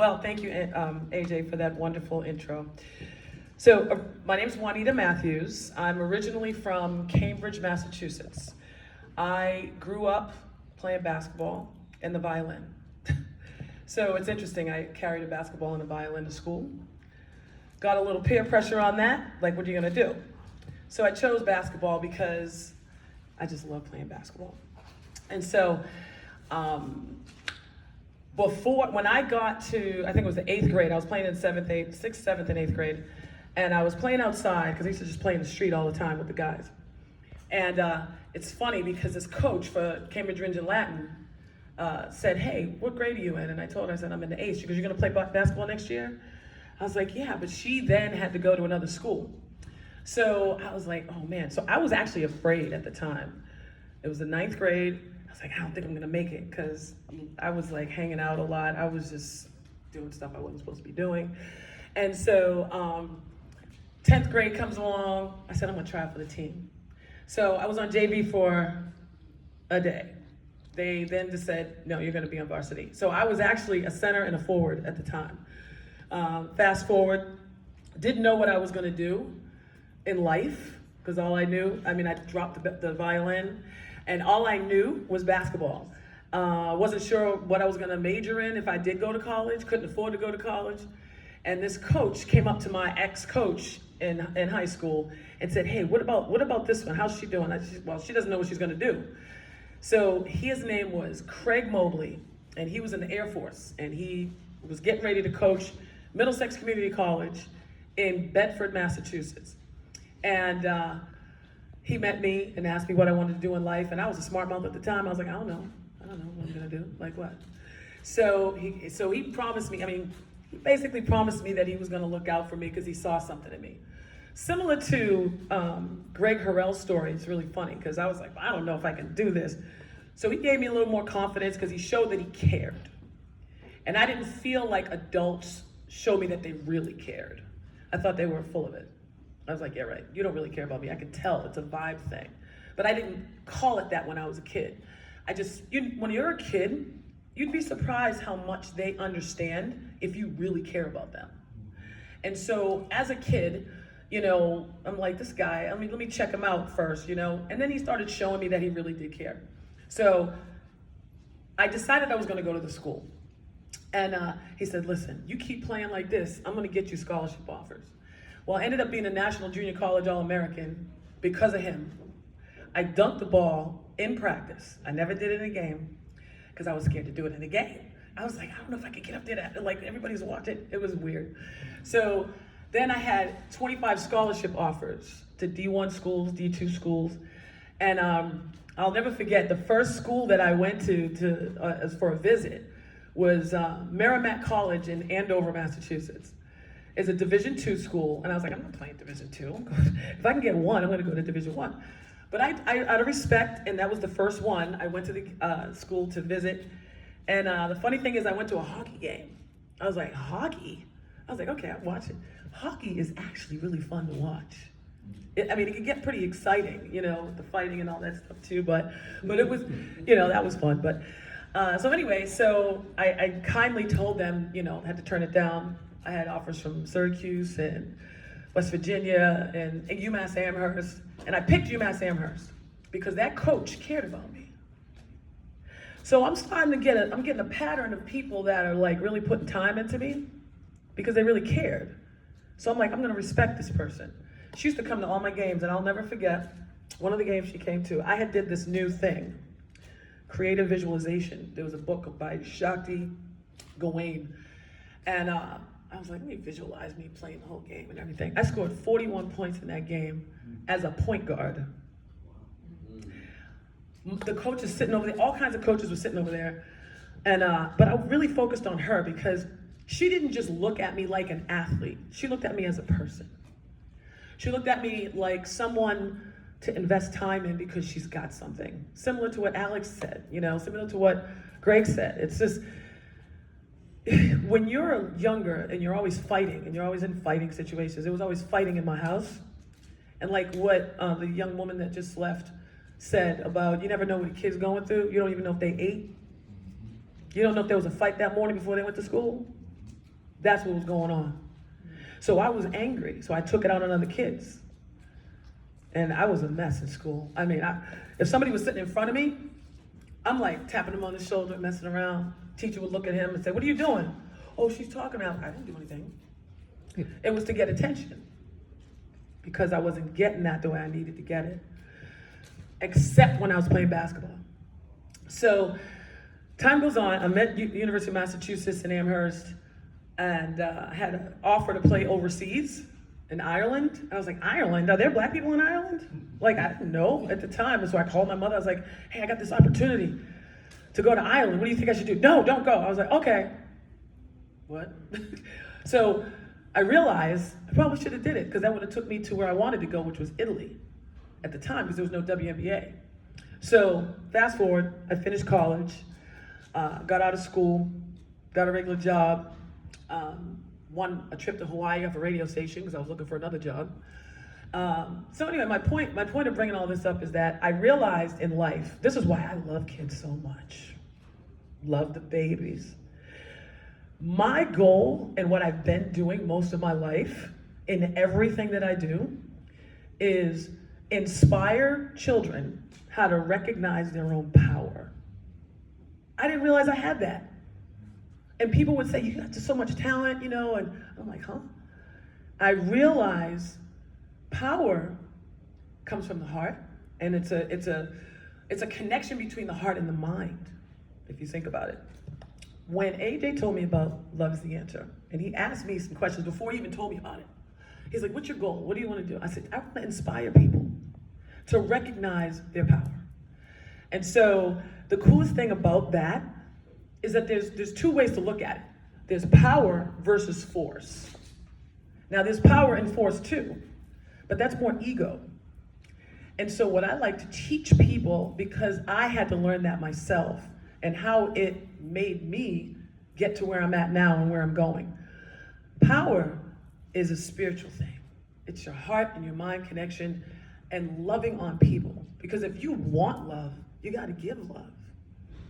Well, thank you, AJ, for that wonderful intro. So, my name is Juanita Matthews. I'm originally from Cambridge, Massachusetts. I grew up playing basketball and the violin. So it's interesting, I carried a basketball and a violin to school. Got a little peer pressure on that, like what are you gonna do? So I chose basketball because I just love playing basketball. And so, when I got to, I think it was the 8th grade, I was playing in 6th, 7th, and 8th grade, and I was playing outside, because I used to just play in the street all the time with the guys. And it's funny, because this coach for Cambridge Ringe and Latin said, hey, what grade are you in? And I told her, I said, I'm in the 8th. She goes, you're gonna play basketball next year? I was like, yeah, but she then had to go to another school. So I was like, oh man. So I was actually afraid at the time. It was the 9th grade. I was like, I don't think I'm gonna make it, because I was like hanging out a lot. I was just doing stuff I wasn't supposed to be doing. And so 10th grade comes along. I said, I'm gonna try out for the team. So I was on JV for a day. They then just said, no, you're gonna be on varsity. So I was actually a center and a forward at the time. Fast forward, didn't know what I was gonna do in life, because all I knew, I dropped the violin, and all I knew was basketball. Wasn't sure what I was gonna major in if I did go to college, couldn't afford to go to college. And this coach came up to my ex-coach in high school and said, hey, what about this one? How's she doing? Well, she doesn't know what she's gonna do. So his name was Craig Mobley, and he was in the Air Force, and he was getting ready to coach Middlesex Community College in Bedford, Massachusetts. And he met me and asked me what I wanted to do in life, and I was a smart mouth at the time. I was like, I don't know what I'm gonna do, like what? So he promised me, he basically promised me that he was gonna look out for me because he saw something in me. Similar to Greg Harrell's story, it's really funny because I was like, I don't know if I can do this. So he gave me a little more confidence because he showed that he cared. And I didn't feel like adults showed me that they really cared. I thought they were full of it. I was like, yeah, right, you don't really care about me. I could tell, it's a vibe thing. But I didn't call it that when I was a kid. When you're a kid, you'd be surprised how much they understand if you really care about them. And so as a kid, I'm like, this guy, let me check him out first, And then he started showing me that he really did care. So I decided I was gonna go to the school. And he said, listen, you keep playing like this, I'm gonna get you scholarship offers. Well, I ended up being a National Junior College All-American because of him. I dunked the ball in practice. I never did it in a game because I was scared to do it in a game. I was like, I don't know if I could get up there, like everybody's watching. It was weird. So then I had 25 scholarship offers to D1 schools, D2 schools. And I'll never forget, the first school that I went to for a visit was Merrimack College in Andover, Massachusetts. It's a Division II school, and I was like, I'm not playing Division II. If I can get one, I'm gonna go to Division I. But I out of respect, and that was the first one, I went to the school to visit. And the funny thing is I went to a hockey game. I was like, hockey? I was like, okay, I'll watch it. Hockey is actually really fun to watch. It can get pretty exciting, the fighting and all that stuff too, but it was, that was fun. But so anyway, I kindly told them, had to turn it down. I had offers from Syracuse and West Virginia and UMass Amherst, and I picked UMass Amherst because that coach cared about me. So I'm starting to getting a pattern of people that are like really putting time into me because they really cared. So I'm like, I'm gonna respect this person. She used to come to all my games, and I'll never forget one of the games she came to. I had did this new thing, creative visualization. There was a book by Shakti Gawain, and I was like, let me visualize me playing the whole game and everything. I scored 41 points in that game as a point guard. The coach is sitting over there, all kinds of coaches were sitting over there. And but I really focused on her because she didn't just look at me like an athlete. She looked at me as a person. She looked at me like someone to invest time in because she's got something. Similar to what Alex said, similar to what Greg said. It's just, when you're younger and you're always fighting and you're always in fighting situations, it was always fighting in my house. And like what the young woman that just left said about, you never know what a kid's going through. You don't even know if they ate. You don't know if there was a fight that morning before they went to school. That's what was going on. So I was angry, so I took it out on other kids. And I was a mess in school. I mean, if somebody was sitting in front of me, I'm like tapping them on the shoulder, messing around. Teacher would look at him and say, "What are you doing?" "Oh, she's talking about." I didn't do anything. It was to get attention because I wasn't getting that the way I needed to get it, except when I was playing basketball. So time goes on. I'm at University of Massachusetts in Amherst, and I had an offer to play overseas in Ireland. I was like, Ireland? Are there black people in Ireland? Like, I didn't know at the time. And so I called my mother. I was like, "Hey, I got this opportunity to go to Ireland. What do you think I should do?" "No, don't go." I was like, "Okay." What? So I realized I probably should have did it because that would have took me to where I wanted to go, which was Italy at the time because there was no WNBA. So fast forward, I finished college, got out of school, got a regular job, won a trip to Hawaii off a radio station because I was looking for another job. So anyway, my point of bringing all this up is that I realized in life, this is why I love kids so much. Love the babies. My goal and what I've been doing most of my life in everything that I do is inspire children how to recognize their own power. I didn't realize I had that. And people would say, "You got so much talent, and I'm like, huh? I realize power comes from the heart, and it's a connection between the heart and the mind, if you think about it. When AJ told me about Love is the Answer, and he asked me some questions before he even told me about it. He's like, "What's your goal? What do you want to do?" I said, "I want to inspire people to recognize their power." And so the coolest thing about that is that there's two ways to look at it. There's power versus force. Now there's power and force too, but that's more ego. And so what I like to teach people, because I had to learn that myself and how it made me get to where I'm at now and where I'm going. Power is a spiritual thing. It's your heart and your mind connection and loving on people. Because if you want love, you got to give love.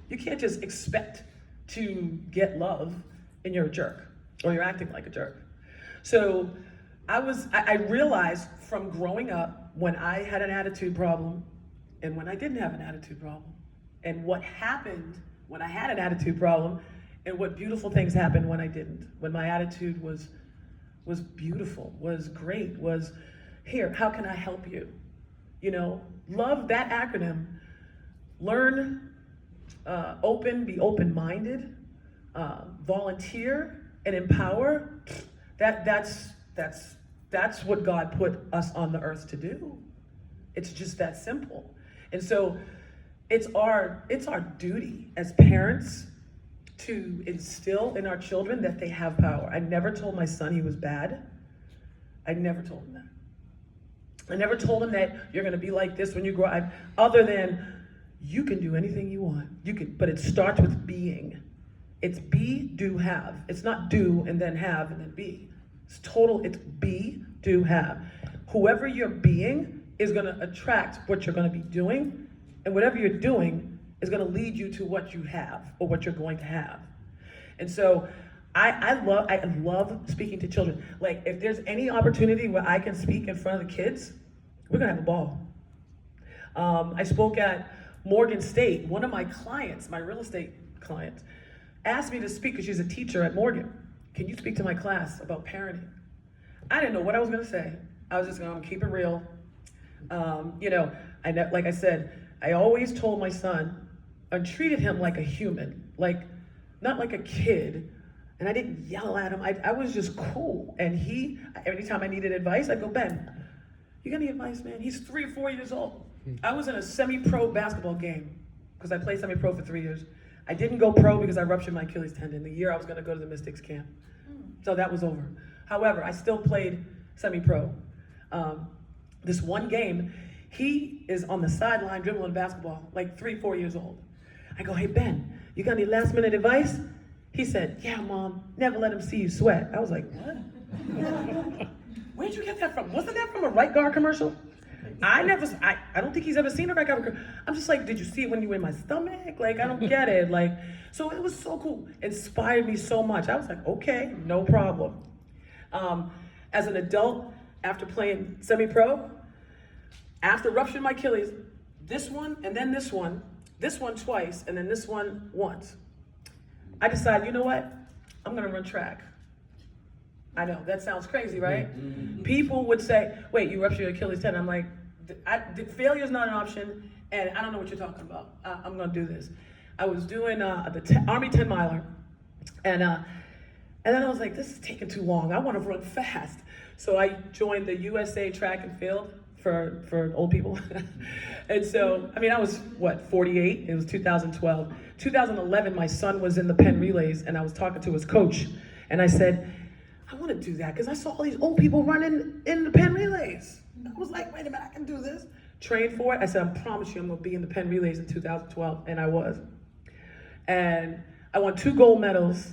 You can't just expect to get love and you're a jerk or you're acting like a jerk. So I realized from growing up when I had an attitude problem and when I didn't have an attitude problem, and what happened when I had an attitude problem, and what beautiful things happened when I didn't. When my attitude was beautiful, was great, was, "Here, how can I help you?" Love, that acronym. Learn, be open-minded, volunteer, and empower. That's what God put us on the earth to do. It's just that simple. And so it's our duty as parents to instill in our children that they have power. I never told my son he was bad. I never told him that. I never told him that you're going to be like this when you grow up, other than you can do anything you want. You can, but it starts with being. It's be, do, have. It's not do and then have and then be. It's be, do, have. Whoever you're being is going to attract what you're going to be doing, and whatever you're doing is going to lead you to what you have or what you're going to have. And so I love speaking to children. Like, if there's any opportunity where I can speak in front of the kids, we're going to have a ball. I spoke at Morgan State. One of my clients, my real estate client, asked me to speak because she's a teacher at Morgan. "Can you speak to my class about parenting?" I didn't know what I was going to say. I was just going to keep it real. Like I said, I always told my son, I treated him like a human, not like a kid. And I didn't yell at him. I was just cool. And anytime I needed advice, I'd go, "Ben, you got any advice, man?" He's 3 or 4 years old. I was in a semi-pro basketball game because I played semi-pro for 3 years. I didn't go pro because I ruptured my Achilles tendon the year I was going to go to the Mystics camp. So that was over. However, I still played semi-pro. This one game, he is on the sideline dribbling basketball, like 3, 4 years old. I go, "Hey, Ben, you got any last minute advice?" He said, "Yeah, Mom, never let him see you sweat." I was like, "What?" "Where'd you get that from? Wasn't that from a Right Guard commercial?" I don't think he's ever seen a wreck. I'm just like, did you see it when you were in my stomach? Like, I don't get it. Like, so it was so cool. Inspired me so much. I was like, okay, no problem. As an adult, after playing semi-pro, after rupturing my Achilles, this one and then this one twice, and then this one once, I decided, you know what? I'm gonna run track. I know, that sounds crazy, right? People would say, wait, you ruptured your Achilles tendon. I'm like, failure is not an option, and I don't know what you're talking about. I'm gonna do this. I was doing the Army 10 miler, and then I was like, this is taking too long. I wanna run fast. So I joined the USA track and field for old people. And so, I mean, I was, 48? It was 2012. 2011, my son was in the Penn Relays, and I was talking to his coach, and I said, I want to do that because I saw all these old people running in the Penn Relays. I was like, wait a minute, I can do this. Trained for it. I said, I promise you I'm going to be in the Penn Relays in 2012, and I was. And I won 2 gold medals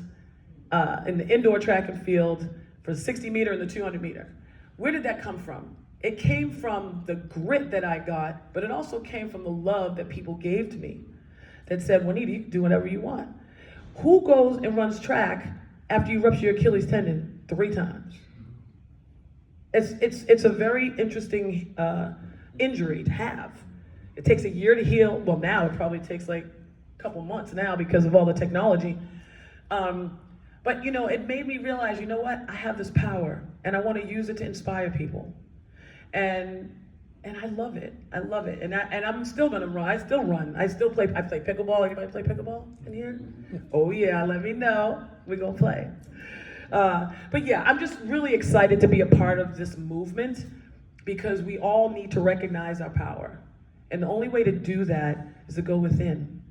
in the indoor track and field for the 60 meter and the 200 meter. Where did that come from? It came from the grit that I got, but it also came from the love that people gave to me that said, Juanita, you can do whatever you want. Who goes and runs track after you rupture your Achilles tendon 3 times? It's a very interesting injury to have. It takes a year to heal. Well, now it probably takes like a couple months now because of all the technology. But you know, it made me realize, you know what? I have this power and I want to use it to inspire people. And I love it. I love it. And I'm still gonna run. I still run. I play pickleball. Anybody play pickleball in here? Oh yeah, let me know. We're gonna play. But yeah, I'm just really excited to be a part of this movement because we all need to recognize our power. And the only way to do that is to go within.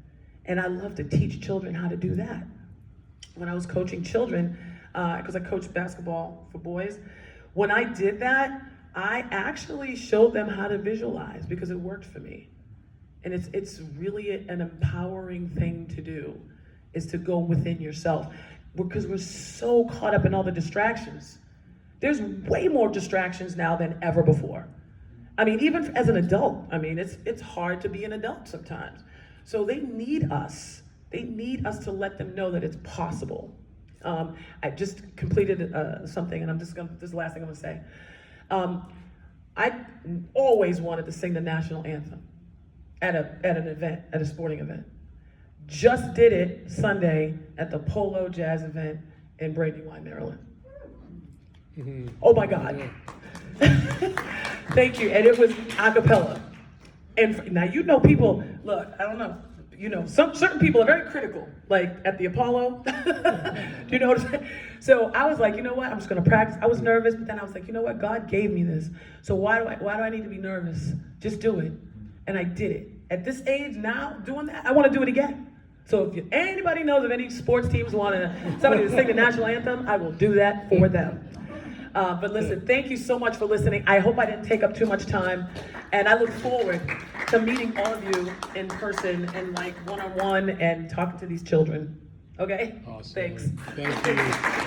And I love to teach children how to do that. When I was coaching children, because I coached basketball for boys, when I did that, I actually showed them how to visualize because it worked for me. And it's really an empowering thing to do, is to go within yourself. Because we're so caught up in all the distractions. There's way more distractions now than ever before. I mean, even as an adult, I mean, it's hard to be an adult sometimes. So they need us. They need us to let them know that it's possible. I just completed something, and this is the last thing I'm gonna say. I always wanted to sing the national anthem at an event, at a sporting event. Just did it Sunday at the Polo Jazz event in Brandywine, Maryland. Mm-hmm. Oh my God. Thank you. And it was a cappella. And now, you know, people, look, I don't know, you know, certain people are very critical, like at the Apollo. Do you know what I'm saying? So I was like, you know what, I'm just gonna practice. I was nervous, but then I was like, you know what, God gave me this. So why do I need to be nervous? Just do it. And I did it. At this age now, doing that, I wanna do it again. So if anybody knows of any sports teams want somebody to sing the national anthem, I will do that for them. But listen, thank you so much for listening. I hope I didn't take up too much time. And I look forward to meeting all of you in person and like one-on-one and talking to these children. Okay? Awesome. Thanks. Thank you.